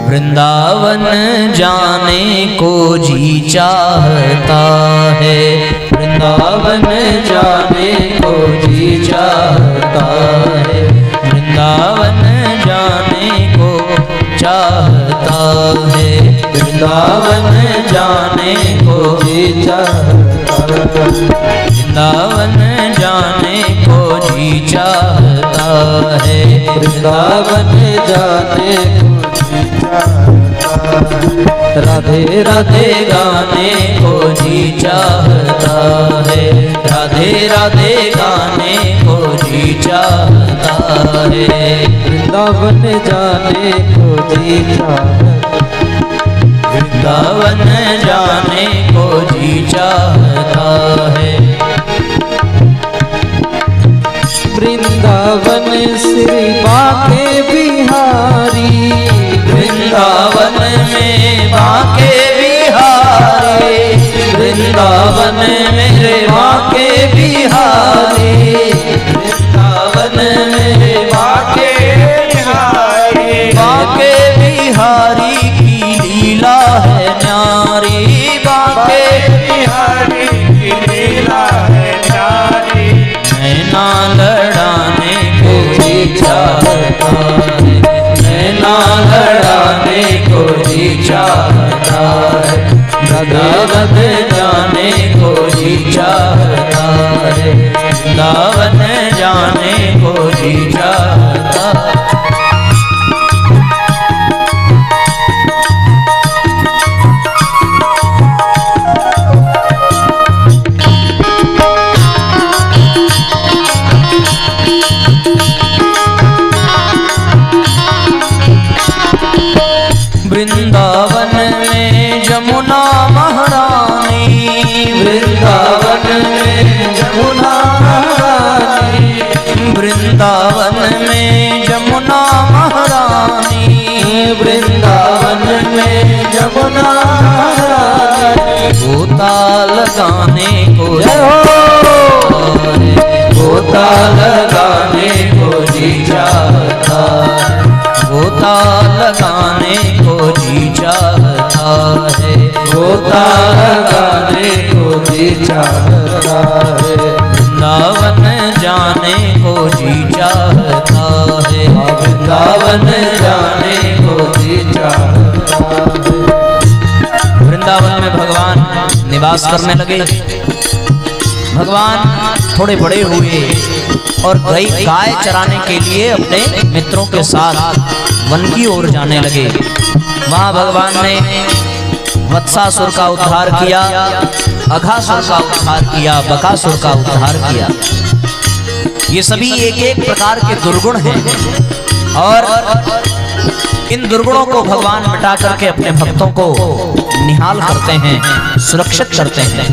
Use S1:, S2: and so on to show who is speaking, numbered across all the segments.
S1: वृंदावन जाने को जी चाहता है, वृंदावन जाने को जी चाहता है, वृंदावन जाने को चाहता है, वृंदावन जाने को जी चाहता है, वृंदावन जाने को जी चाहता है, वृंदावन जाने को राधे राधे गाने को जी चाहता है, राधे राधे गाने को जी चाहता है,
S2: वृंदावन जाने को जी चाहता,
S1: वृंदावन जाने को जी चाहता है।
S2: वृंदावन श्री बाके बिहारी,
S1: वृंदावन में बाके बिहारी, वृंदावन मेरे बाके बिहारी, वृंदावन मेरे बाके बिहारी, बाके बिहारी की लीला है न्यारी, बाके बिहारी की लीला है न्यारी, नैना लड़ाने को जी चाहता है, नैना लड़ाने को जी चाहता है, वृंदावन जाने को जी चाहता है, वृंदावन जाने को जी चाहता है। वृंदावन में जमुना महारानी, वृंदावन में जमुना महारानी, वृंदावन में जमुना महारानी, वृंदावन में जमुना महारानी, गोता लगाने को गोता लगाने को जी चाहता है, गोता लगाने को जी चाहता है, गोता लगाने को जी चाहता है, वृंदावन जाने को जी चाहता है, वृंदावन जाने को जी चाहता है। वृंदावन में भगवान निवास करने लगे। भगवान थोड़े बड़े हुए और गाय चराने के लिए अपने मित्रों के साथ वन की ओर जाने लगे। वहां भगवान ने वत्सासुर का उद्धार किया, अघासुर का उद्धार किया, बकासुर का उद्धार किया। ये सभी एक एक प्रकार के दुर्गुण हैं और इन दुर्गुणों को भगवान मिटा करके अपने भक्तों को निहाल करते हैं, सुरक्षित करते हैं।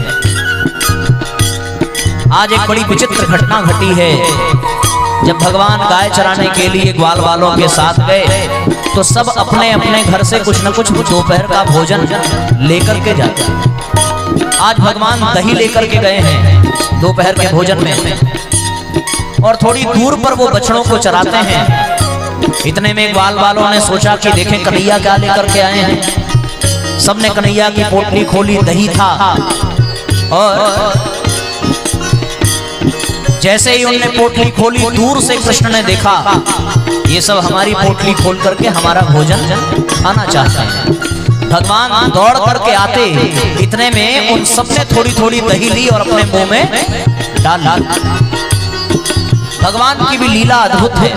S1: आज एक बड़ी विचित्र घटना घटी है। जब भगवान गाय चराने के लिए ग्वाल वालों के साथ गए तो सब अपने अपने घर से कुछ न कुछ दोपहर का भोजन लेकर के जाते हैं। आज भगवान दही लेकर के गए हैं दोपहर के भोजन में और थोड़ी दूर पर वो बछड़ों को चराते हैं। इतने में ग्वाल वालों ने सोचा कि देखें कन्हैया क्या लेकर के आए हैं। सबने कन्हैया की पोटली खोली, दही था और जैसे ही उन्होंने पोटली खोली दूर से कृष्ण ने देखा ये सब हमारी पोटली खोल करके हमारा भोजन खाना चाहते हैं। भगवान दौड़ करके आते, इतने में उन सब ने थोड़ी थोड़ी दही ली और अपने मुंह में डाल ली। भगवान की भी लीला अद्भुत है।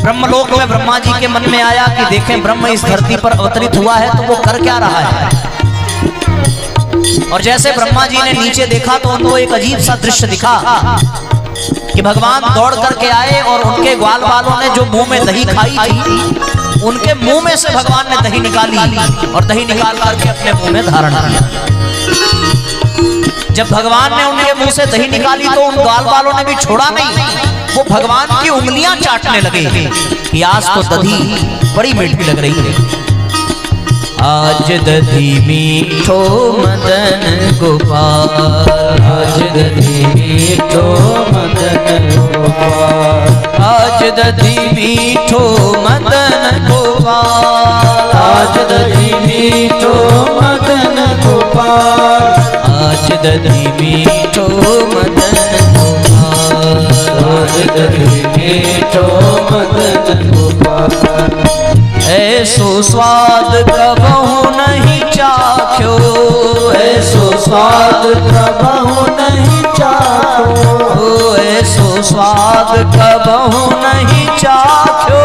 S1: ब्रह्मलोक में ब्रह्मा जी के मन में आया कि देखें ब्रह्म इस धरती पर अवतरित हुआ है तो वो कर क्या रहा है। और जैसे ब्रह्मा जी ने नीचे देखा तो उनको एक अजीब सा दृश्य दिखा कि भगवान दौड़ करके आए और उनके ग्वाल वालों ने जो मुंह में दही खाई थी उनके मुंह में से भगवान ने दही निकाली और दही निकाल करके अपने मुंह में धारण किया। जब भगवान ने उनके मुंह से दही निकाली तो उन ग्वाल वालों ने भी छोड़ा नहीं, वो भगवान की उंगलियां चाटने लगे कि आज तो दही बड़ी मीठी लग रही है। आज दधी मीठो मदन गोपाल, आज दधी मीठो मदन गोपाल, आज दधी मीठो मदन गोपाल, दधि मीठो मदन गोपाल,
S2: आज दधि मीठो मदन गोपाल।
S1: ऐसो स्वाद कबहु नहीं चाख्यो,
S2: ऐसो स्वाद कबहु नहीं चाख्यो,
S1: ऐसो स्वाद कबहु नहीं चाख्यो,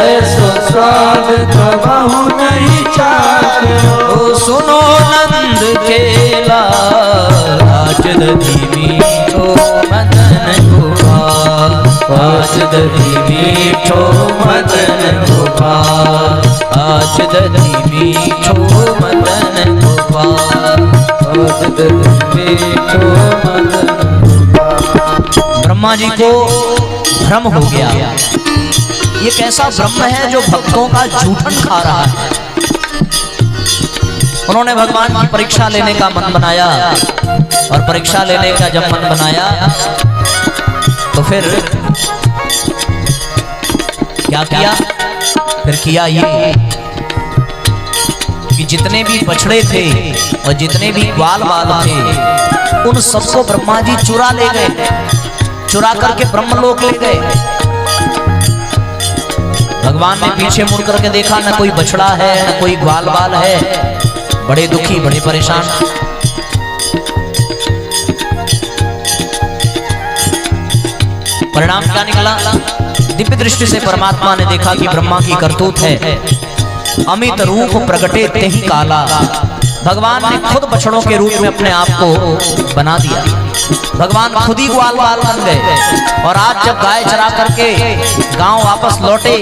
S2: ऐसो स्वाद कबहु नहीं चाख्यो।
S1: सुनो नंद केला, आज दधि मीठो मदन गोपाल,
S2: आज दधि मीठो मदन गोपाल,
S1: आज दधि मीठो मदन गोपाल,
S2: आज दधि मीठो मदन गोपाल।
S1: ब्रह्मा जी को भ्रम हो गया, ये कैसा ब्रह्म है जो भक्तों का जूठन खा रहा है। उन्होंने भगवान की परीक्षा लेने का मन बनाया, और परीक्षा लेने का जब मन बनाया तो फिर क्या किया? फिर किया ये कि जितने भी बछड़े थे और जितने भी ग्वाल बाल थे, उन सबको ब्रह्मा जी चुरा ले गए, चुरा करके ब्रह्मलोक ले गए। भगवान ने पीछे मुड़ करके देखा, न कोई बछड़ा है न कोई ग्वाल बाल है। बड़े दुखी, बड़े परेशान। परिणाम क्या निकला? दिव्य दृष्टि से परमात्मा ने देखा कि ब्रह्मा की करतूत है, अमित रूप प्रगटे तेहि काला। भगवान ने खुद बछड़ों के रूप में अपने आप को बना दिया। भगवान खुद ही ग्वाल बाल बन गए। और आज जब गाय चरा करके गांव वापस लौटे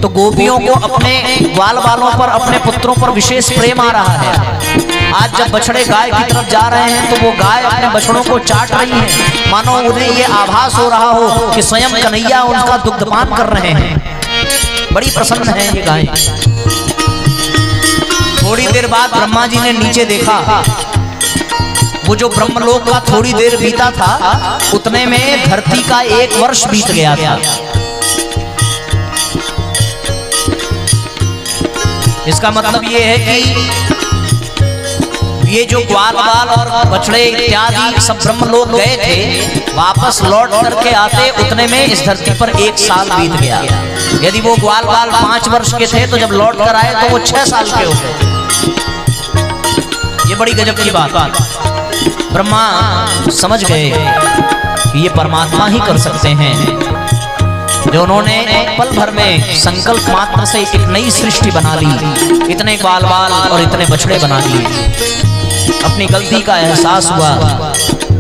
S1: तो गोपियों को अपने ग्वाल बालों पर, अपने पुत्रों पर विशेष प्रेम आ रहा है। आज जब बछड़े गाय की तरफ जा रहे हैं तो वो गाय अपने बछड़ों को चाट रही है, मानो उन्हें ये आभास हो रहा हो कि स्वयं कन्हैया उनका दुग्धपान कर रहे हैं। बड़ी प्रसन्न है ये गाय। थोड़ी देर बाद ब्रह्मा जी ने नीचे देखा, वो जो ब्रह्मलोक का थोड़ी देर बीता था उतने में धरती का 1 वर्ष बीत गया था। इसका मतलब ये है कि ये जो ग्वाल बाल और बछड़े इत्यादि सब ब्रह्मलोक गए थे, वापस लौट करके आते उतने में इस धरती पर 1 साल बीत गया। यदि वो ग्वाल बाल 5 वर्ष के थे तो जब लौट कर आए तो वो 6 साल के हो गए। ये बड़ी गजब की बात। ब्रह्मा समझ गए कि ये परमात्मा ही कर सकते हैं, जो उन्होंने पल भर में संकल्प मात्र से एक नई सृष्टि बना ली, इतने ग्वाल बाल और इतने बछड़े बना दिए। अपनी गलती का एहसास हुआ,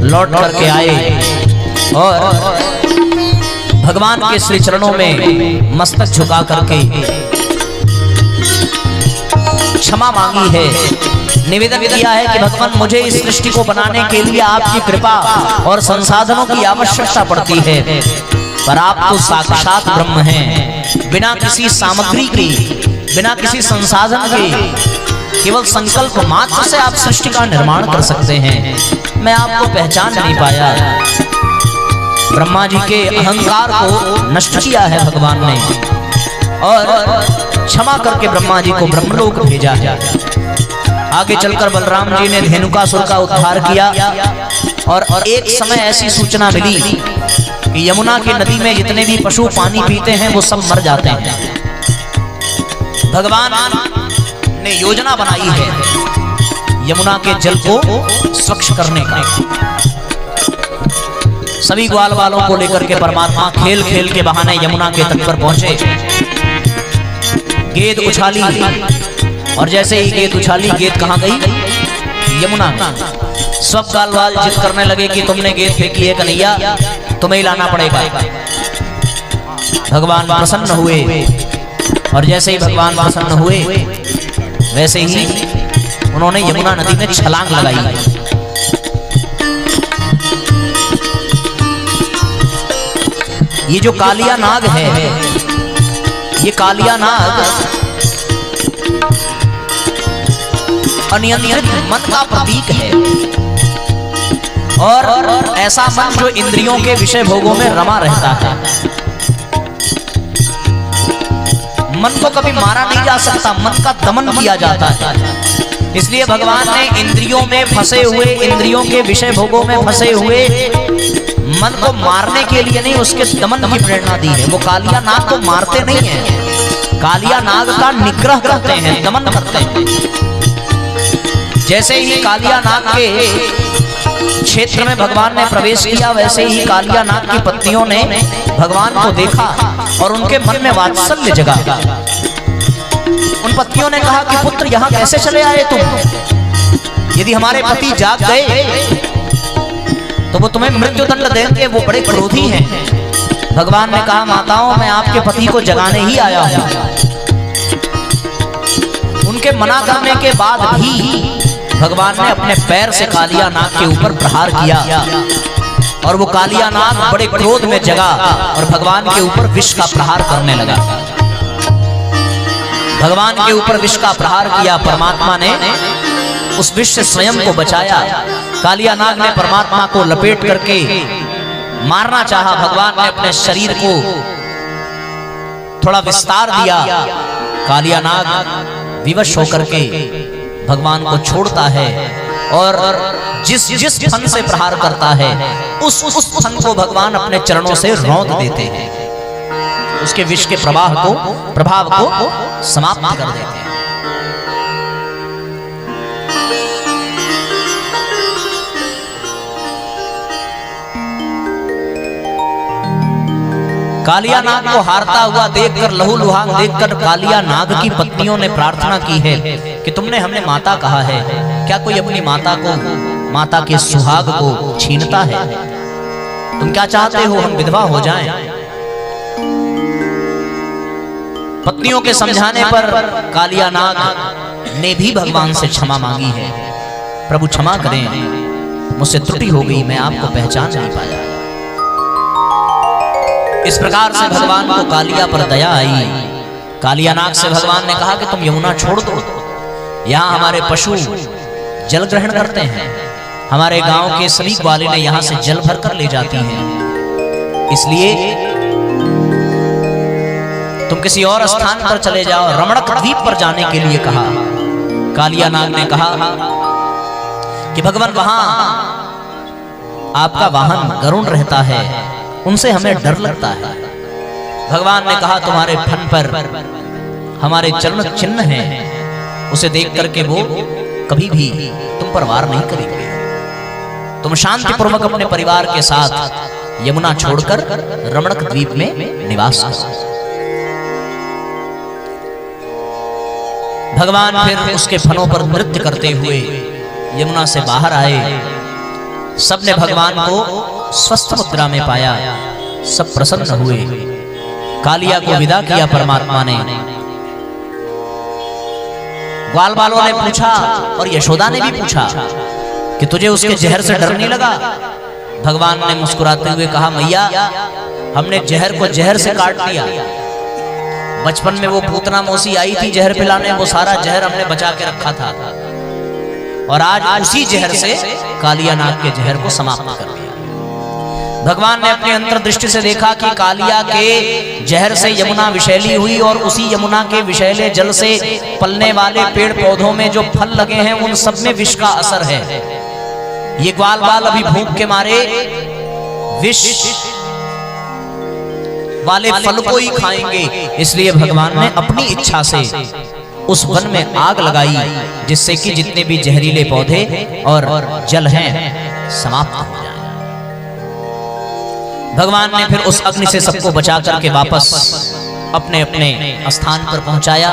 S1: लौट करके आए और भगवान के श्री चरणों में मस्तक झुका करके क्षमा मांगी है, निवेदन किया है कि भगवान मुझे इस सृष्टि को बनाने के लिए आपकी कृपा और संसाधनों की आवश्यकता पड़ती है, पर आप तो साक्षात ब्रह्म हैं। बिना किसी सामग्री के, बिना किसी संसाधन के, केवल संकल्प मात्र से आप सृष्टि का निर्माण कर सकते हैं। मैं आपको पहचान नहीं पाया। ब्रह्मा जी के अहंकार को नष्ट किया है भगवान ने और क्षमा करके ब्रह्मा जी को ब्रह्मलोक भेजा है। आगे चलकर बलराम जी ने धेनुकासुर का उद्धार किया और एक समय ऐसी सूचना मिली कि यमुना की नदी में जितने भी पशु पानी पीते हैं वो सब मर जाते हैं। भगवान ने योजना बनाई है यमुना के जल को स्वच्छ करने का। सभी ग्वाल बालों को लेकर के परमात्मा खेल खेल के बहाने यमुना के तट पर पहुंचे। गेंद उछाली और जैसे ही गेंद उछाली, गेंद कहाँ गई? यमुना में। सब ग्वाल बाल जिद करने लगे कि तुमने गेंद फेंकी है कन्हैया, तुम्हें ही लाना पड़ेगा। भगवान प्रसन्न हुए और जैसे ही भगवान प्रसन्न हुए वैसे ही उन्होंने यमुना नदी में छलांग लगाई। ये जो कालिया नाग है, ये कालिया नाग अनियंत्रित मन का प्रतीक है और ऐसा मन जो इंद्रियों के विषय भोगों में रमा रहता है। मन को कभी मारा नहीं जा सकता, मन का दमन किया जाता है। इसलिए भगवान ने इंद्रियों में फंसे हुए, इंद्रियों के विषय भोगों में फंसे हुए मन को मारने के लिए नहीं, उसके दमन की प्रेरणा दी है। वो कालिया नाग को मारते नहीं है, कालिया नाग का निग्रह करते हैं, दमन करते हैं। जैसे ही कालिया नाग के क्षेत्र में भगवान ने प्रवेश किया, वैसे ही कालिया नाग की पत्नियों ने भगवान को देखा और उनके मन में वात्सल्य जगा। उन पत्नियों ने कहा कि पुत्र यहाँ कैसे चले आए तुम? यदि हमारे पति जाग गए तो वो तुम्हें मृत्युदंड देंगे, वो बड़े क्रोधी हैं। भगवान ने कहा माताओं, मैं आपके पति को जगाने ही आया हूं। उनके मना करने के बाद भी भगवान ने अपने पैर से कालिया नाग के ऊपर प्रहार किया और वो कालिया नाग बड़े क्रोध में जगा और भगवान के ऊपर विष का प्रहार करने लगा। भगवान के ऊपर विष का प्रहार किया, परमात्मा ने उस विष से स्वयं को बचाया। कालिया नाग ने परमात्मा को लपेट करके मारना चाहा। भगवान ने अपने शरीर को थोड़ा विस्तार दिया। कालिया नाग विवश होकर के भगवान को छोड़ता है और जिस फन से प्रहार करता है उस फन को भगवान अपने चरणों से रौंद देते हैं, उसके विष के प्रभाव को समाप्त कर देते हैं। कालिया नाग को हारता हुआ देखकर, लहूलुहान देखकर कालिया नाग की पत्नियों ने प्रार्थना की है कि तुमने हमें माता कहा है, क्या कोई अपनी माता को, माता के सुहाग को छीनता है? तुम क्या चाहते हो, हम विधवा हो जाएं? पत्नियों के समझाने पर कालिया नाग ने भी भगवान से क्षमा मांगी है। प्रभु क्षमा करें, मुझसे त्रुटि हो गई, मैं आपको पहचान नहीं पाया। इस प्रकार से भगवान को कालिया पर दया आई। कालिया नाग से भगवान ने कहा कि तुम यमुना छोड़ दो, यहाँ हमारे पशु जल ग्रहण करते हैं, हमारे गांव के सभी ग्वालें यहाँ से जल भर कर ले जाती हैं, इसलिए तुम किसी और स्थान पर चले जाओ। रमणक द्वीप पर जाने के लिए कहा। कालिया नाग ने कहा कि भगवान वहां आपका वाहन गरुड़ रहता है, उनसे हमें डर लगता है। भगवान ने कहा तुम्हारे फन पर हमारे चरण चिन्ह हैं, उसे देख करके वो कभी भी तुम पर वार नहीं करेंगे। तुम शांति पूर्वक अपने परिवार के साथ यमुना छोड़कर रमणक द्वीप में निवास करो। भगवान फिर उसके फनों पर नृत्य करते हुए यमुना से बाहर आए। सबने भगवान को स्वस्थ मुद्रा में पाया, सब प्रसन्न हुए। कालिया को विदा किया परमात्मा ने। ग्वाल बालों ने पूछा और यशोदा ने भी पूछा कि तुझे उसके जहर से डर नहीं लगा? भगवान ने मुस्कुराते हुए कहा मैया, हमने जहर को जहर से काट दिया। बचपन में वो पूतना मौसी आई थी जहर पिलाने, वो सारा जहर हमने बचा के रखा था और आज उसी जहर से कालिया नाग के जहर को समाप्त कर दिया। भगवान ने अपनी अंतर्दृष्टि से देखा कि कालिया के जहर से यमुना विषैली हुई और उसी यमुना के विषैले जल से पलने वाले पेड़ पौधों में जो फल लगे हैं उन सब में विष का असर है। ये ग्वाल बाल अभी भूख के मारे विष वाले फल को ही खाएंगे, इसलिए भगवान ने अपनी इच्छा से उस वन में आग लगाई जिससे कि जितने भी जहरीले पौधे और जल हैं समाप्त हो जाए। भगवान ने फिर उस अग्नि से सबको बचा करके वापस अपने अपने स्थान पर पहुंचाया।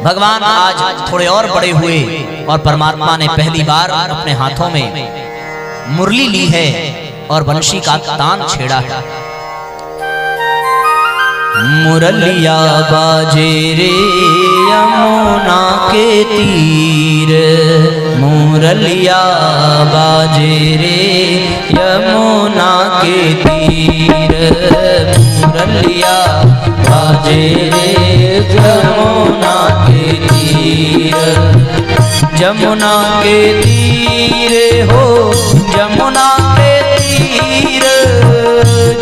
S1: भगवान आज थोड़े और बड़े हुए और परमात्मा ने पहली बार अपने हाथों में मुरली ली है और बंशी का तान छेड़ा है। मुरलिया बाजे रे यमुना के तीर, मुरलिया बाजे रे यमुना के तीर, मुरलिया बाजे रे यमुना के तीर, जमुना के तीर हो जमुना के तीर,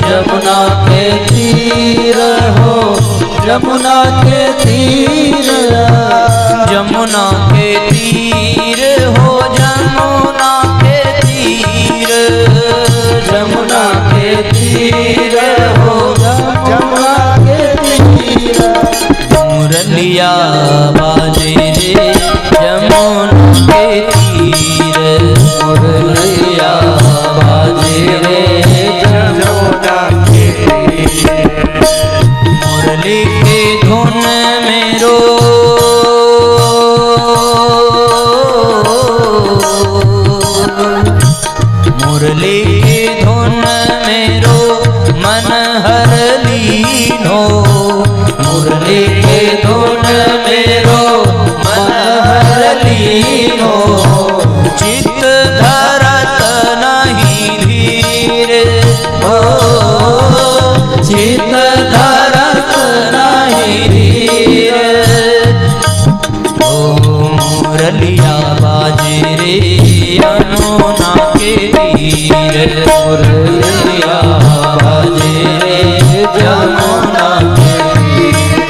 S1: जमुना के तीर हो जमुना के तीर, जमुना के तीर मुरलिया बाजे रे जमुना के तीर,
S2: मुरलिया बाजे रे जमुना के तीर।
S1: मुरली के धुन में रो मुरली की धुन में रो मन हर लीनो,
S2: मुरली के धुन में रो मन हर लीनो।
S1: चित धरत नहीं धीर हो,
S2: चित धरत नहीं धीर।
S1: ओ मुरलिया बाजे रे यमुना के तीर,
S2: मुरलिया बाजे रे जमुना के तीर।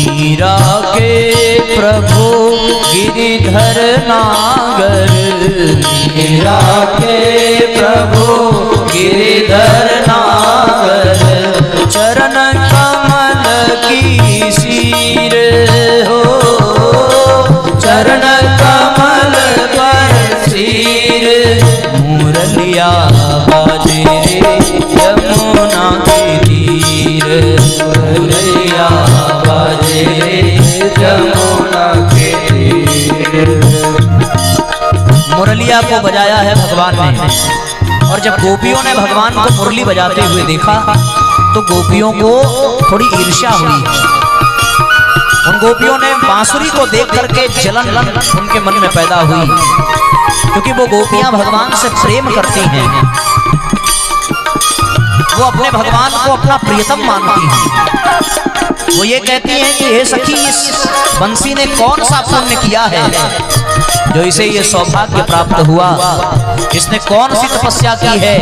S1: मीरा के प्रभु गिरिधर नागर,
S2: मीरा के प्रभु गिरिधर नागर।
S1: चरण कमल की सीर हो,
S2: चरण कमल पर सिर।
S1: मुरलिया बाजे रे यमुना के तीर,
S2: मुरलिया बाजे रे जमुना के तीर।
S1: मुरलिया को बजाया है भगवान ने, और जब गोपियों ने भगवान को मुरली बजाते हुए देखा तो गोपियों को थोड़ी ईर्ष्या हुई। उन गोपियों ने बांसुरी को देख करके जलन उनके मन में पैदा हुई, क्योंकि वो गोपियां भगवान से प्रेम करती हैं, वो अपने भगवान को अपना प्रियतम मानती हैं। वो ये कहती हैं कि हे सखी, इस बंसी ने कौन सा पुण्य किया है जो इसे ये सौभाग्य प्राप्त हुआ, इसने कौन सी तपस्या की है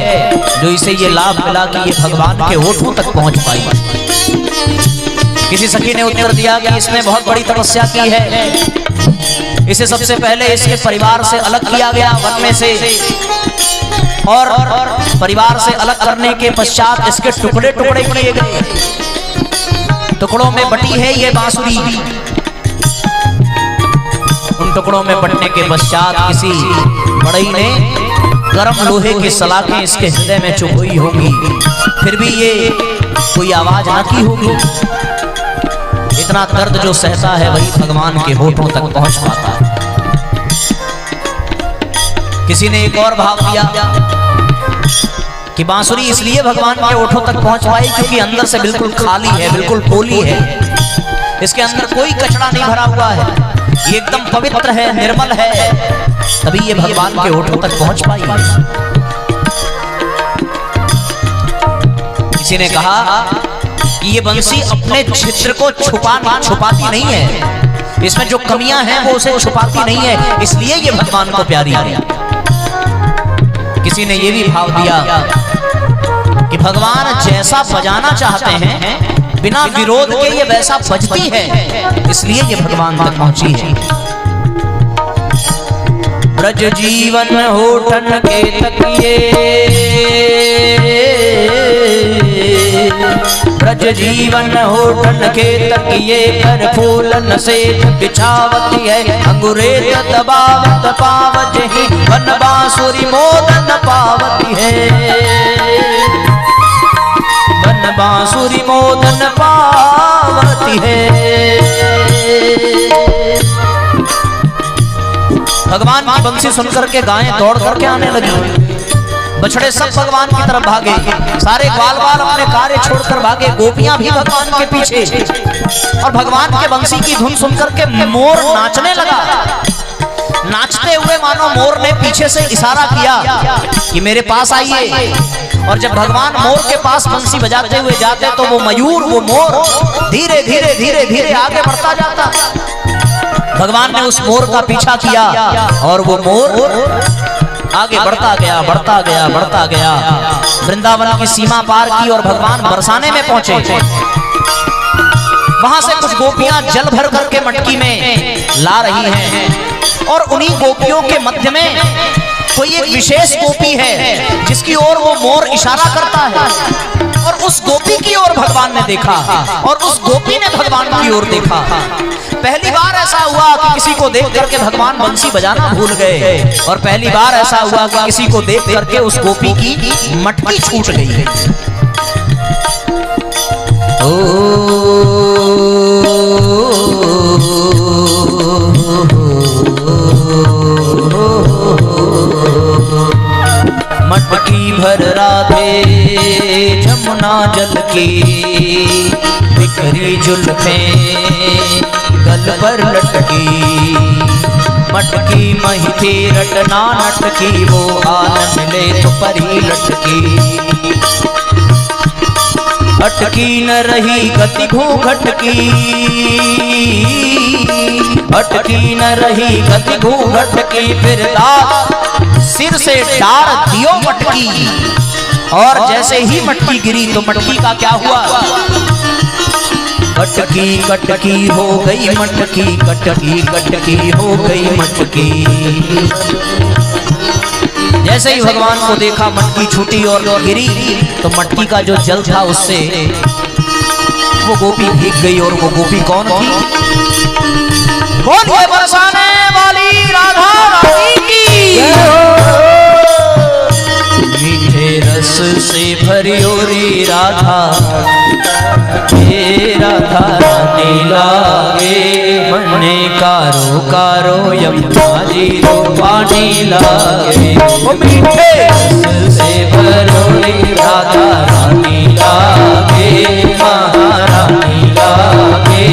S1: जो इसे ये लाभ मिला कि ये भगवान के होठों तक पहुंच पाई। किसी सखी ने उत्तर दिया कि इसने बहुत बड़ी तपस्या की है, इसे सबसे पहले इसके परिवार से अलग किया गया वन में से, और परिवार से अलग करने के पश्चात इसके टुकड़े टुकड़े किए गए, टुकड़ों में बटी है ये बांसुरी। उन टुकड़ों में बटने के पश्चात किसी बड़ई ने गर्म लोहे की सलाखें इसके हृदय में चुभोई होगी, फिर भी ये कोई आवाज ना की होगी। इतना दर्द जो सहता है वही भगवान के होठों तक पहुंच पाता है। किसी ने एक और भाव दिया कि बांसुरी इसलिए भगवान के होठों तक पहुंच पाई क्योंकि अंदर से बिल्कुल खाली है, बिल्कुल पोली है, इसके अंदर कोई कचरा नहीं भरा हुआ है, ये एकदम पवित्र है, निर्मल है, तभी ये भगवान के होठों तक पहुंच पाई। किसी ने कहा कि ये बंसी अपने छिद्र को छुपाती नहीं है, इसमें जो कमियां हैं वो उसे छुपाती नहीं है, इसलिए ये भगवान को प्यारी है। किसी ने ये भी भाव दिया कि भगवान जैसा बजाना चाहते हैं बिना विरोध के ये वैसा बजती है, इसलिए ये भगवान तक पहुंची है। ब्रज जीवन होठन के तकिए, ब्रज जीवन होठन के तकिए, कर फूलन से बिछावती है, अंगुरेत दबावत पावजहि, वन बांसुरी मोदन पावती है, वन बांसुरी मोदन पावती है। भगवान की बंसी सुनकर के गायें दौड़ करके आने लगी, बछड़े सब भगवान की तरफ भागे, सारे ग्वाल बाल अपने कार्य छोड़कर भागे, गोपियां भी भगवान के पीछे। और भगवान के बंसी की धुन सुनकर के मोर नाचने लगा। नाचते हुए मानो मोर ने पीछे से इशारा किया कि मेरे पास आइए। और जब भगवान मोर के पास बंसी बजाते हुए जाते तो वो मयूर, वो मोर धीरे धीरे धीरे धीरे आगे बढ़ता जाता। भगवान ने उस मोर का पीछा किया और वो मोर आगे बढ़ता गया, बढ़ता गया, बढ़ता गया। वृंदावन की सीमा पार की और भगवान बरसाने में पहुंचे। वहां से कुछ गोपियां जल भर करके मटकी में ला रही हैं और उन्हीं गोपियों के मध्य में कोई एक विशेष गोपी है जिसकी ओर वो मोर इशारा करता है। और उस गोपी की ओर भगवान ने देखा और उस गोपी ने भगवान की ओर देखा। पहली बार ऐसा हुआ कि किसी को देख करके भगवान बंसी बजाना भूल गए और पहली बार ऐसा हुआ कि किसी को देख करके उस गोपी की मटकी छूट गई। मटकी भर राधे जमुना जल की, बिखरी जुल्फें गल पर लटकी। मटकी मही थी रटना नटकी, वो आन मिले तो परी लटकी। अटकी न रही गति घूंघट की, अटकी न रही गति घूंघट की। फिर सिर से डार दियो मटकी, और जैसे ही मटकी गिरी तो मटकी का क्या हुआ? कटकी कटकी हो गई मटकी, कटकी कटकी हो गई मटकी। जैसे ही भगवान को देखा मटकी छूटी और गिरी तो मटकी का जो जल था उससे वो गोपी भीग गई। और वो गोपी कौन थी? कौन है? बरसाने वाली राधा रानी की। मीठे रस से भरी ओरी राधा, हे राधा रानी लागे मने कारो कारो यमुना जी रो पानी लागे। मीठे रस से भरी राधा रानी लागे, महारानी लागे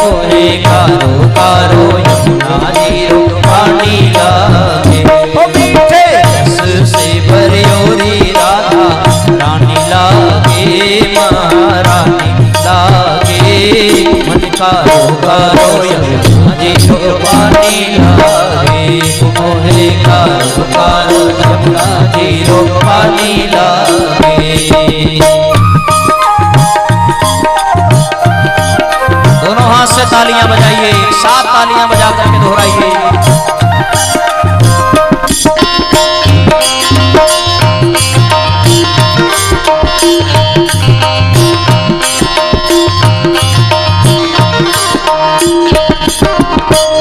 S1: ओरे कारो कारो यमुना जी रो पानी लागे। मीठे रस से भरी ओरी राधा रानी लागे, महारानी लागे मन कारो कारो यमुना जी रो पानी लागे। मोहे कारो कारो यमुना जी रो पानी लागे। दोनों हाथ से तालियां बजाइए, सात तालियां बजा करके दोहराइए।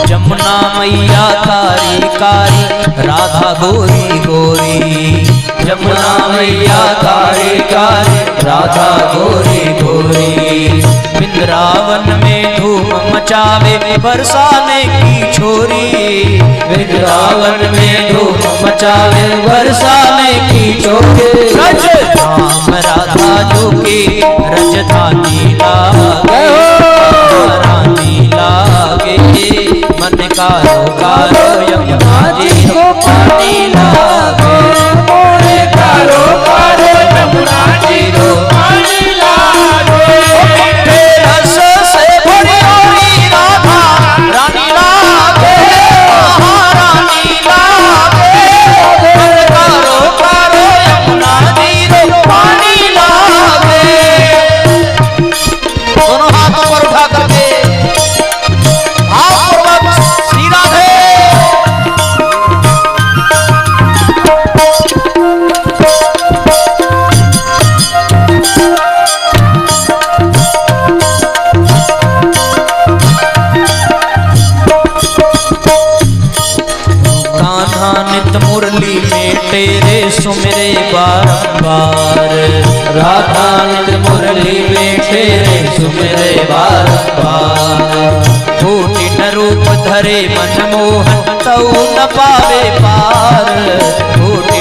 S1: जमुना मैया कारी कारी राधा गोरी गोरी। जमुना मैया कारी कारी राधा गोरी गोरी। वृंदावन में धूम मचावे बरसाने की छोरी। वृंदावन में धूम मचावे बरसाने की छोरी। राम राधा जो की रजधानी लागे, रानी लागे मन कारो कारो यमुना जी रो पानी लागे। मोरे कारो कारो यमुना जी रो पानी लागे। मीठे रस से भरी ओरी राधा रानी लागे, महारानी लागे मन कारो कारो यमुना जी रो पानी लागे। दोनों हाथ ऊपर उठा करके श्री राधे। कान्हा नित मुरली में तेरे सुमिरे बारंबार। राधा नित मुरली में तेरे सुमिरे बारंबार। कोटि न रूप धरे मन मोहन तऊ न पावे पार। कोटि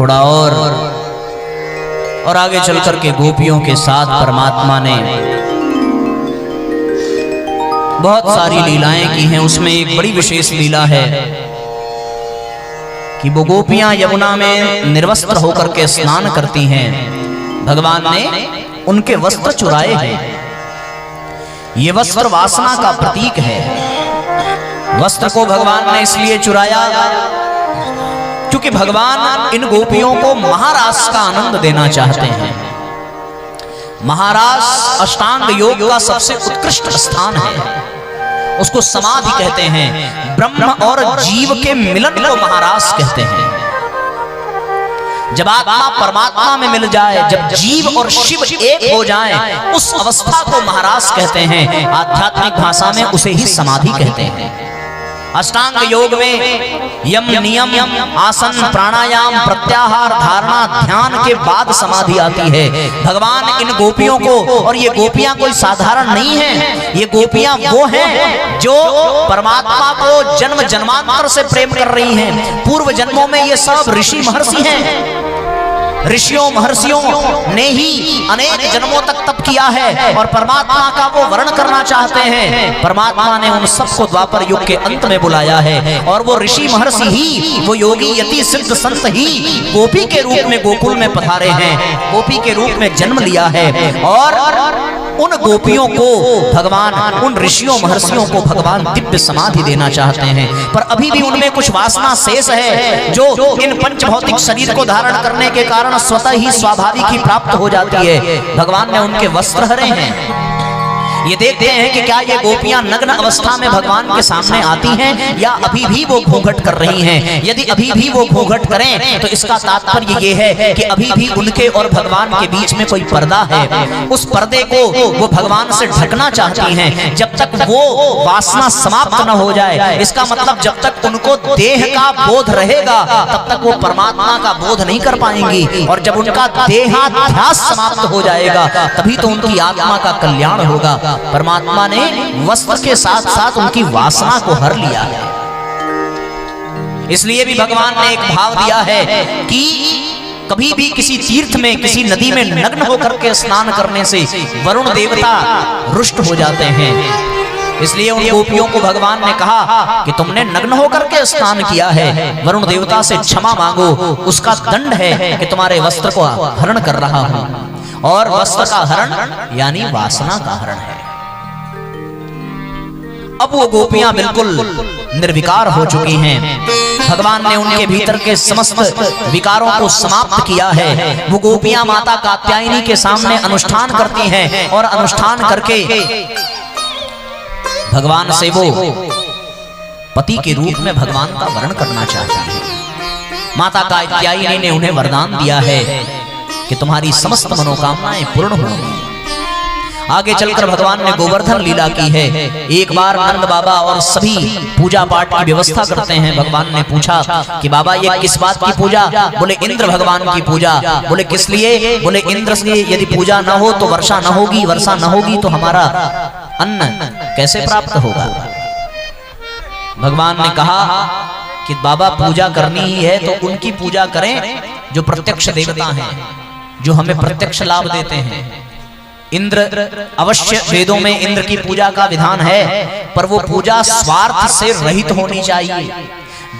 S1: थोड़ा और आगे चल करके गोपियों के साथ परमात्मा ने बहुत सारी लीलाएं की हैं। उसमें एक बड़ी विशेष लीला है कि वो गोपियां यमुना में निर्वस्त्र होकर के स्नान करती हैं। भगवान ने उनके वस्त्र चुराए हैं। ये वस्त्र वासना का प्रतीक है। वस्त्र को भगवान ने इसलिए चुराया क्योंकि भगवान इन गोपियों को महारास का आनंद देना चाहते हैं। महारास अष्टांग योग का सबसे उत्कृष्ट स्थान है। उसको समाधि कहते हैं। ब्रह्म और जीव के मिलन को महारास कहते हैं। जब आत्मा परमात्मा में मिल जाए, जब जीव और शिव एक हो जाएं, उस अवस्था को महारास कहते हैं। आध्यात्मिक भाषा में उसे ही समाधि कहते हैं। अष्टांग योग में यम नियम आसन प्राणायाम प्रत्याहार धारणा ध्यान के बाद समाधि आती है। भगवान इन गोपियों को, और ये गोपियां कोई साधारण नहीं है, ये गोपियां वो हैं जो परमात्मा को जन्म जन्मांतर से प्रेम कर रही हैं। पूर्व जन्मों में ये सब ऋषि महर्षि हैं। ऋषियों महर्षियों ने ही अनेक जन्मों तक तप किया है और परमात्मा का वो वर्ण करना चाहते हैं। परमात्मा ने उन सबको द्वापर युग के अंत में बुलाया है और वो ऋषि महर्षि ही, वो योगी यति सिद्ध संत ही गोपी के रूप में गोकुल में पधारे हैं, गोपी के रूप में जन्म लिया है। और उन गोपियों को भगवान, उन ऋषियों महर्षियों को भगवान दिव्य समाधि देना चाहते हैं। पर अभी भी उनमें कुछ वासना शेष है जो इन पंच भौतिक शरीर को धारण करने के कारण स्वतः ही स्वाभाविक ही प्राप्त हो जाती है। भगवान ने उनके वस्त्र हरे हैं। ये देखते हैं कि क्या ये गोपियां नग्न अवस्था में भगवान के सामने आती हैं या अभी भी वो घूंघट कर रही हैं। यदि अभी भी वो घूंघट करें तो इसका तात्पर्य ये है कि अभी भी उनके और भगवान के बीच में कोई पर्दा है। उस पर्दे को वो भगवान से ढकना चाहती हैं। जब तक वो वासना समाप्त न हो जाए, इसका मतलब जब तक उनको देह का बोध रहेगा तब तक वो परमात्मा का बोध नहीं कर पाएंगी। और जब उनका देहाध्यास समाप्त हो जाएगा तभी तो उनकी आत्मा का कल्याण होगा। परमात्मा ने वस्त्र के साथ साथ उनकी वासना को हर लिया है। इसलिए भी भगवान ने एक भाव दिया है कि कभी भी किसी तीर्थ में, किसी नदी में नग्न होकर के स्नान करने से वरुण देवता रुष्ट हो जाते हैं। इसलिए उन गोपियों को भगवान ने कहा कि तुमने नग्न होकर के स्नान किया है, वरुण देवता से क्षमा मांगो। उसका दंड है कि तुम्हारे वस्त्र को हरण कर रहा हूं। और वस्त्र का हरण यानी वासना का हरण है। अब वो गोपियां बिल्कुल निर्विकार हो चुकी हैं। भगवान ने उनके भीतर के समस्त विकारों को समाप्त किया है। वो गोपियां माता कात्यायनी के सामने अनुष्ठान करती हैं और अनुष्ठान करके भगवान से वो पति के रूप में भगवान का वर्ण करना चाहती है। माता कात्यायनी ने उन्हें वरदान दिया है कि तुम्हारी समस्त मनोकामनाएं पूर्ण होंगी। आगे चलकर भगवान ने गोवर्धन लीला की है। एक बार नंद बाबा और सभी पूजा पाठ की व्यवस्था करते हैं। भगवान ने पूछा कि बाबा ये किस बात की पूजा? बोले इंद्र भगवान की पूजा। बोले किस लिए? बोले इंद्र से यदि पूजा न हो तो वर्षा न होगी, वर्षा न होगी तो हमारा अन्न कैसे प्राप्त होगा? भगवान ने कहा कि बाबा पूजा करनी ही है तो उनकी पूजा करें जो प्रत्यक्ष देवता हैं, जो हमें प्रत्यक्ष लाभ देते हैं। इंद्र अवश्य, वेदों में इंद्र की पूजा का विधान है, पर वो पूजा स्वार्थ से रहित होनी चाहिए।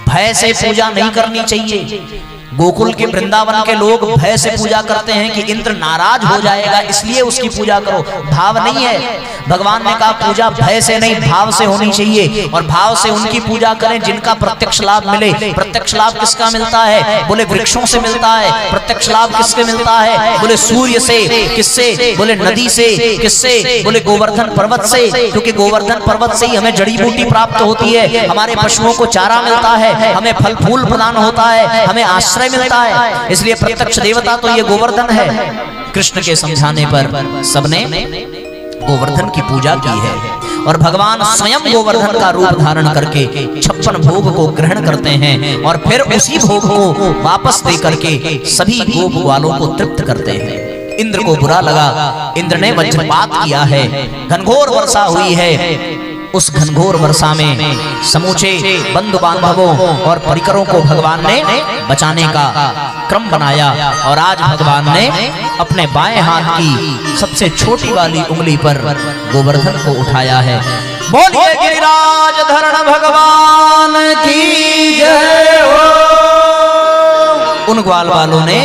S1: भय से पूजा नहीं करनी चाहिए। गोकुल के वृंदावन के लोग भय से पूजा करते हैं कि इंद्र नाराज हो जाएगा इसलिए उसकी पूजा करो। भाव नहीं है। भगवान ने कहा पूजा भय से नहीं, भाव से होनी चाहिए। और भाव से उनकी पूजा करें जिनका प्रत्यक्ष लाभ मिले। प्रत्यक्ष लाभ किसका मिलता है? बोले वृक्षों से मिलता है। प्रत्यक्ष लाभ किसके मिलता है? बोले सूर्य से। किससे? बोले नदी से। किससे? बोले गोवर्धन पर्वत से, क्योंकि गोवर्धन पर्वत से ही हमें जड़ी बूटी प्राप्त होती है, हमारे पशुओं को चारा मिलता है, हमें फल फूल प्रदान होता है, हमें आश्रय मिलता है। इसलिए प्रत्यक्ष देवता तो ये गोवर्धन है। कृष्ण के समझाने पर सबने गोवर्धन की पूजा की है और भगवान स्वयं गोवर्धन का रूप धारण करके 56 भोग को ग्रहण करते हैं और फिर उसी भोग को वापस दे करके सभी गोप वालों को तृप्त करते हैं। इंद्र को बुरा लगा। इंद्र ने वज्रपात किया है, घनघोर वर्षा हुई है, उस घनघोर वर्षा में समूचे बंधु बांधवों और परिकरों को भगवान ने बचाने का क्रम बनाया। और आज भगवान ने अपने बाएं हाथ की सबसे छोटी वाली उंगली पर गोवर्धन को उठाया है। बोलिए गिरिराज धरण भगवान की जय हो। उन ग्वाल वालों ने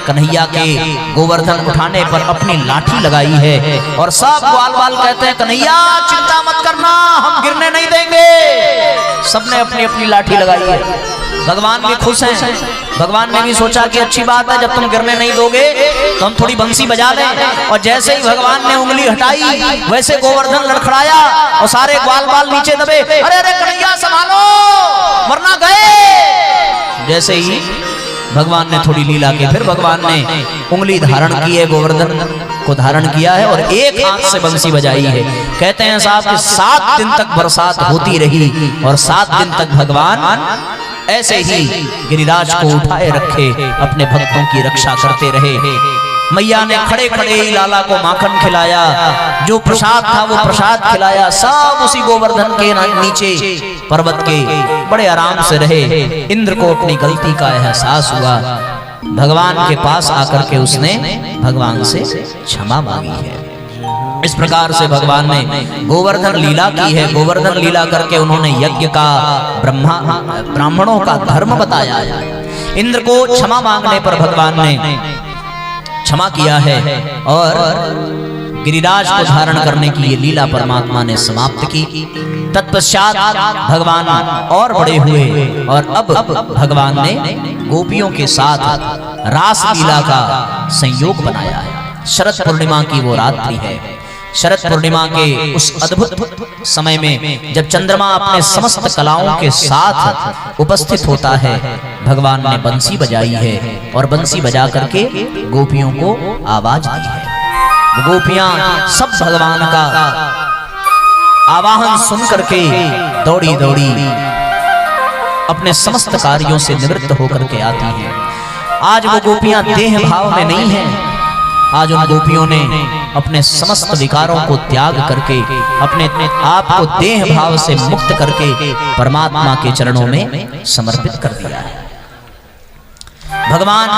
S1: कन्हैया के गोवर्धन उठाने पर अपनी लाठी लगाई है और सब ग्वाल वाल कहते हैं कन्हैया चिंता मत करना, हम गिरने नहीं देंगे। सबने अपनी अपनी लाठी लगाई है। भगवान भी खुश हैं। भगवान ने भी सोचा कि अच्छी बात है, जब तुम गिरने नहीं दोगे तो हम थोड़ी बंसी बजा दें। और जैसे ही भगवान ने उंगली हटाई वैसे गोवर्धन लड़खड़ाया और सारे ग्वाल वाल नीचे दबे। अरे अरे कन्हैया संभालो वरना गए। जैसे ही भगवान ने थोड़ी लीला की, फिर भगवान ने उंगली धारण की है, गोवर्धन को धारण किया है और एक हाथ से बंसी बजाई है। कहते हैं साहब कि 7 दिन तक बरसात होती रही और 7 दिन तक भगवान ऐसे ही गिरिराज को उठाए रखे, अपने भक्तों की रक्षा करते रहे। मैया ने खड़े खड़े ही लाला को माखन खिलाया, जो प्रसाद था वो प्रसाद खिलाया। सब उसी गोवर्धन के नीचे पर्वत के बड़े आराम से रहे। इंद्र को अपनी गलती का एहसास हुआ। भगवान के पास आकर के उसने भगवान से क्षमा मांगी है। इस प्रकार से भगवान ने गोवर्धन लीला की है। गोवर्धन लीला करके उन्होंने यज्ञ का, ब्राह्मणों का धर्म बताया है। इंद्र को क्षमा मांगने पर भगवान ने क्षमा किया है और गिरिराज को धारण करने की ये लीला परमात्मा ने समाप्त की। तत्पश्चात भगवान और बड़े हुए और अब भगवान ने गोपियों के साथ रास लीला का संयोग बनाया है। शरद पूर्णिमा की वो रात्रि है। शरद पूर्णिमा के उस अद्भुत समय में जब चंद्रमा अपने समस्त कलाओं के साथ उपस्थित होता है, भगवान ने बंसी बजाई है और बंसी बजा करके गोपियों को आवाज दी है। गोपियां सब भगवान का आवाहन सुन करके दौड़ी दौड़ी अपने समस्त कार्यों से निवृत्त होकर के आती हैं। आज वो गोपियां देह भाव में नहीं हैं। आज उन गोपियों ने अपने समस्त विकारों को त्याग करके अपने आप को देह भाव से मुक्त करके परमात्मा के चरणों में समर्पित कर दिया है। भगवान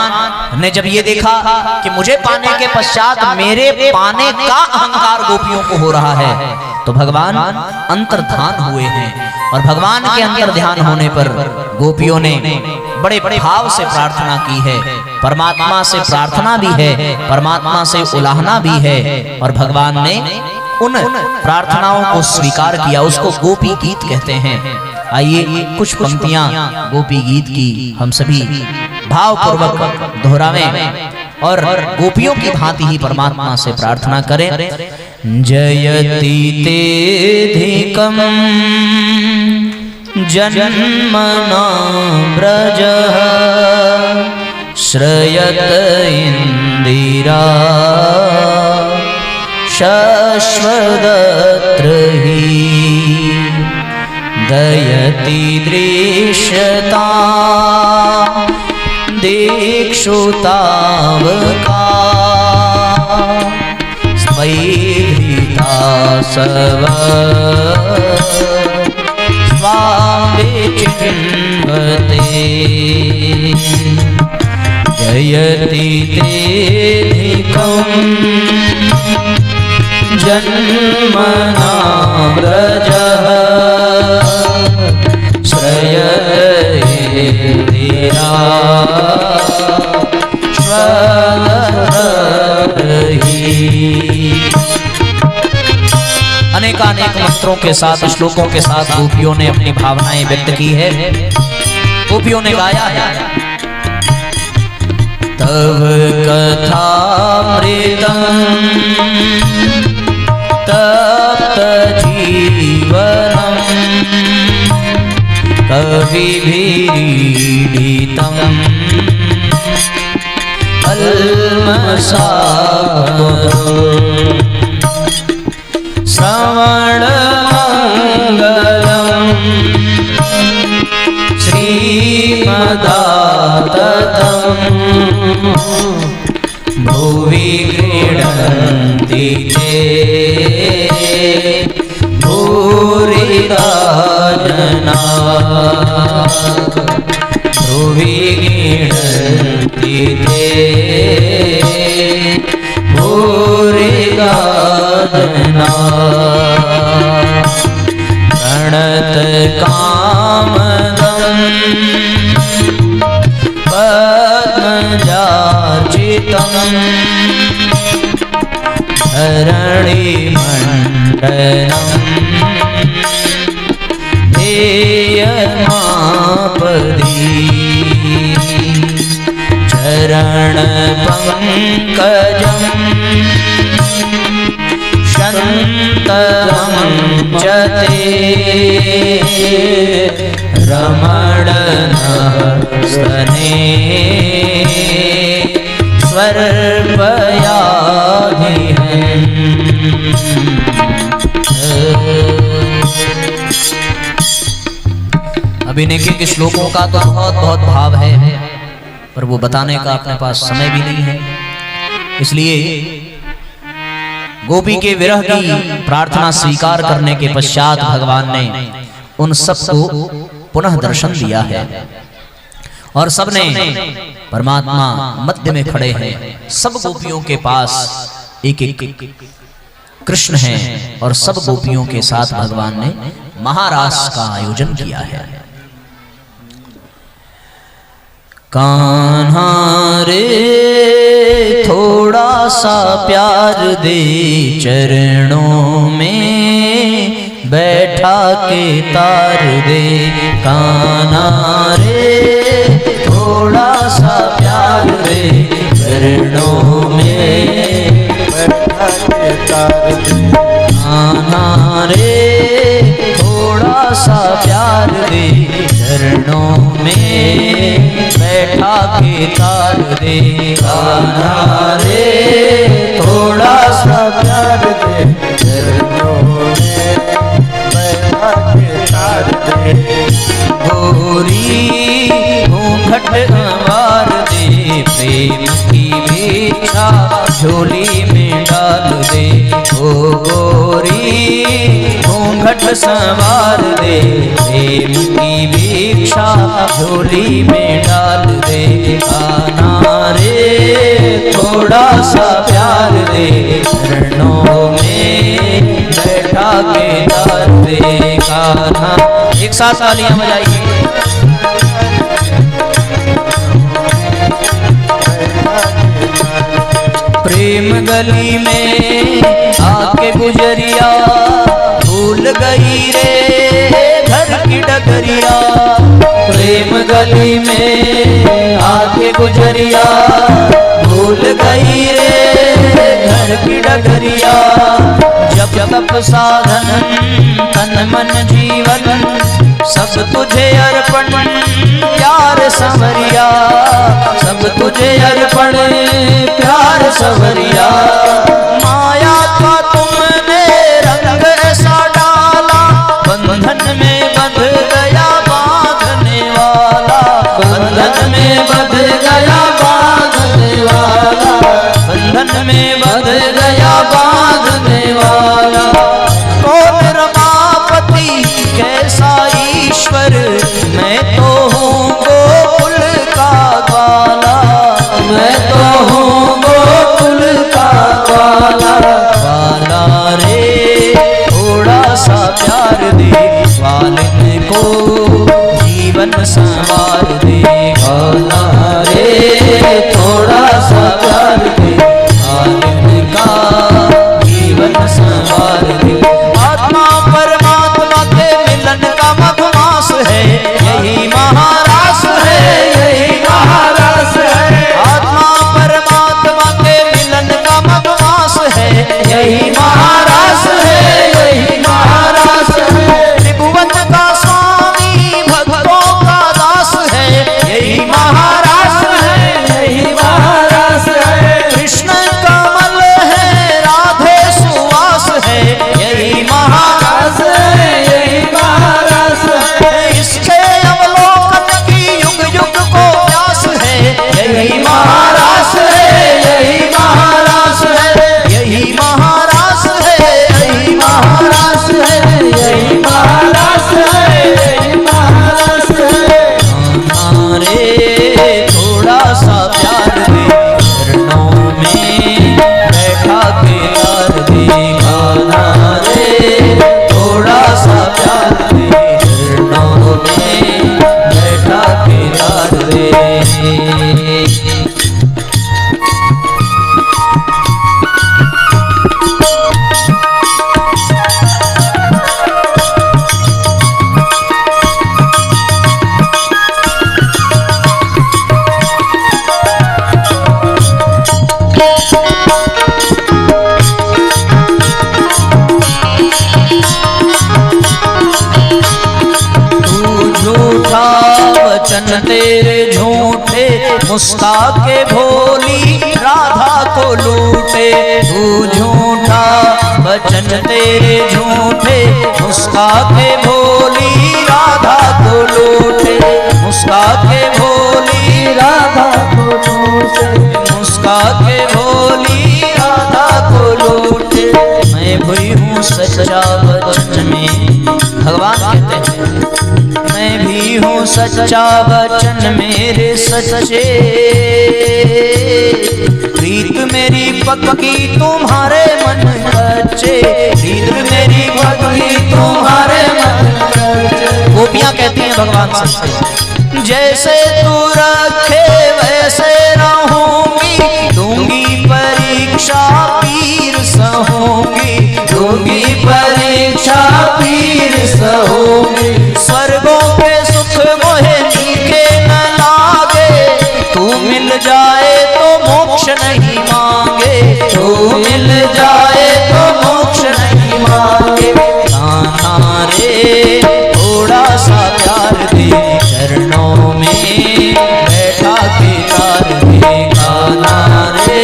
S1: ने जब ये देखा कि मुझे पाने के पश्चात मेरे पाने का अहंकार गोपियों को हो रहा है, तो भगवान अंतर्ध्यान हुए हैं। और भगवान के अंतर्ध्यान होने पर गोपियों ने बड़े भाव से प्रार्थना की है। परमात्मा से प्रार्थना भी है, परमात्मा से उलाहना भी है और भगवान ने उन प्रार्थनाओं को स्वीकार किया। उसको गोपी गीत कहते हैं। आइए कुछ पंक्तियां गोपी गीत की हम सभी भावपूर्वक दोहरावें और गोपियों की भांति ही परमात्मा से प्रार्थना करें। जयति तेधिकं जन्मना ब्रजः श्रयत इंदिरा शश्वदत्र हि दयति दृश्यता दीक्षुतावका स्मैधृता सव स्वामिचिन्वते जयति तेधिकं जन्मना व्रजः श्रयेन्द्रिया अनेकानेक मंत्रों के साथ, श्लोकों के साथ गोपियों ने अपनी भावनाएं व्यक्त की है। गोपियों ने गाया है तव कथामृतं तप्त जीवनं कविभिरीडितं कल्मषापहम् श्रवणमङ्गलं श्रीमदाततं भुवि क्रीडन्ति ते भुवनमोहना भूरि गाजना ध्रुवी गिणती ते भूरि गाजना प्रणत कामदं पद्मजार्चितं धरणिमण्डनं ध्येयमापदि चरणपङ्कजं शन्तमं च ते रमणनः स्तने अभी नेकी के श्लोकों का तो बहुत बहुत भाव है, पर वो बताने का अपने पास समय भी नहीं है। इसलिए गोपी के विरह की प्रार्थना स्वीकार करने के पश्चात भगवान ने उन सबको पुनः दर्शन दिया है और सबने परमात्मा मध्य में खड़े हैं। सब गोपियों के पास एक एक कृष्ण हैं और सब गोपियों के साथ भगवान ने महारास का आयोजन किया है। कान्हा रे थोड़ा सा प्यार दे चरणों में बैठा के तार दे। कान्हा रे थोड़ा सा प्यार दे चरणों में बैठा के तार दे। कान्हा रे थोड़ा सा प्यार दे चरणों में बैठा के तार दे। कान्हा रे थोड़ा सा प्यार दे चरणों में बैठा के तार दे। गोरी घूंघट अंवार दे प्रेम की भिक्षा झोली में डाल दे। ओ गोरी घूंघट संवार दे प्रेम की भिक्षा झोली में डाल दे। कान्हा रे थोड़ा सा प्यार दे चरणों में बैठा के तार दे। कान्हा एक साथ तालियां बजाइए। प्रेम गली में आके गुजरिया भूल गई रे घर की डगरिया। प्रेम गली में आके गुजरिया भूल गई रे घर की डगरिया। जब तप साधन तन मन जीवन सब तुझे अर्पण प्यार संवरिया। सब तुझे अर्पण प्यार संवरिया। माया का तुमने रंग ऐसा डाला बंधन में बंध गया बांधने वाला। बंधन में बंध गया बांधने वाला। बंधन में बंध गया बांधने वाला। कौन रमापति कैसा ईश्वर मैं तो हूँ गोकुल का ग्वाला। मैं तो हूँ गोकुल का ग्वाला। ग्वाला वचन तेरे झूठे, मुस्का के भोली राधा को लूटे। तू झूठा वचन तेरे झूठे, मुस्का के भोली राधा को लूटे। मुस्का के भोली राधा को लूटे, मुस्का के भोली राधा को लूटे। मैं भी हूँ सच्चा वचन में, भगवान कहते हैं मैं भी हूँ सच्चा वचन मेरे सच्चे। प्रीत मेरी पक्की तुम्हारे मन कच्चे, प्रीत मेरी पक्की तुम्हारे मन कच्चे। गोपियाँ कहती हैं भगवान से, जैसे तू रखे वैसे रहूंगी, दूंगी परीक्षा पीर सहूंगी, दूंगी परीक्षा पीर सहूंगी। स्वर्गों के सुख मोहे नीके न लागे, तू मिल जाए तो मोक्ष नहीं मांगे, तू मिल जाए तो मोक्ष नहीं मांगे। कान्हा रे थोड़ा सा प्यार दे, चरणों में बैठा के तार दे। कान्हा रे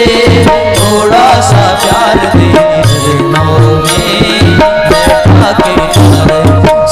S1: थोड़ा सा प्यार दे, चरणों में बैठा के तार दे।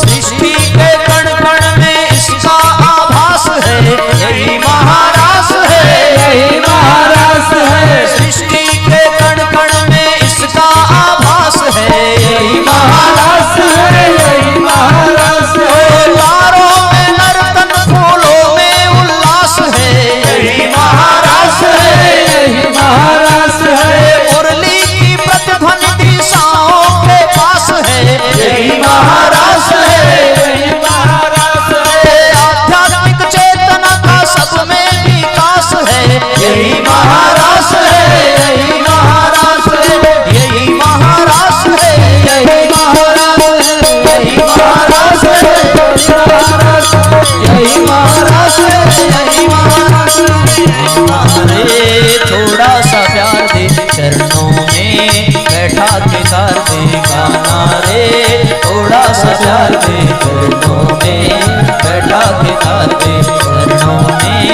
S1: सृष्टि के कण कण में इसका आभास है, यही महारास है, यही महारास है। सृष्टि के कण कण में इसका आभास है, यही महारास है, यही महारास है। तारों में नर्तन, फूलों में उल्लास है, यही महारास है, यही महारास है। मुरली की प्रतिध्वनि दिशाओं के पास है, यही महारास है, यही महारास है। आध्यात्मिक चेतना का सब में विकास है, यही महारास है, यही महारास है, यही महारास है, यही महारास है, यही महारास है, यही महारास है, यही महारास है। अरे थोड़ा सा प्यार दे, चरणों में बैठा के तार दे। कान्हा रे थोड़ा सा प्यार दे, चरणों में बैठा के तार दे, चरणों में